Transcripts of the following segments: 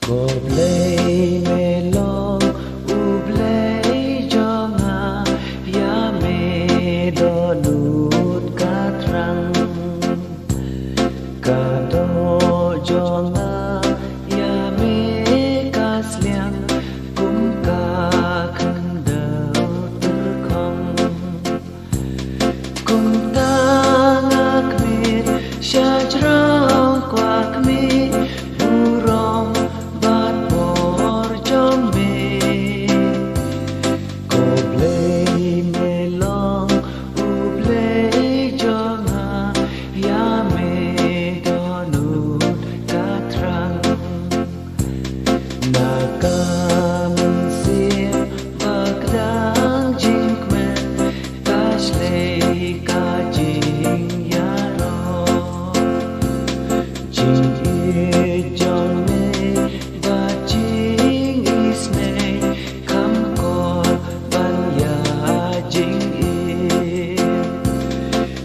Cô play mê long u play cho nga ya mê đo nút ca trăng ca đo cho nga ya mê ca sliang cũng ca khăn đầu tư không cũng ta ngạc mê xa trao qua mê burong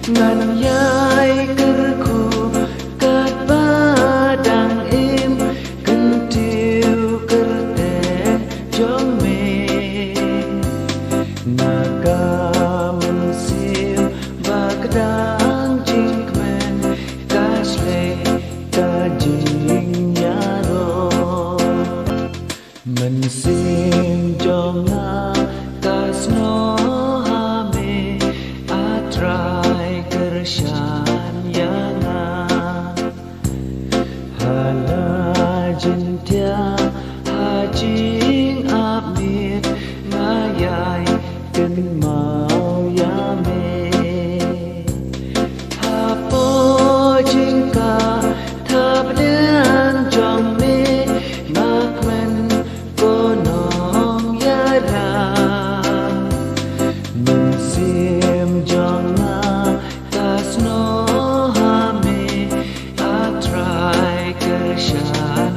ngàn nhai cứ khu cát ba đang im cần tiêu cứ để cho mình na ca mình siêu và cái đang chính mình ca slay ca chính nhà rồi mình xin cho nga ca snow hame atrai kershan yana hala jintia hajing abit ngayai ken mau yame hapo jingka thapden jong me makmen konong yara mình sim jong Snow hame atrai kershan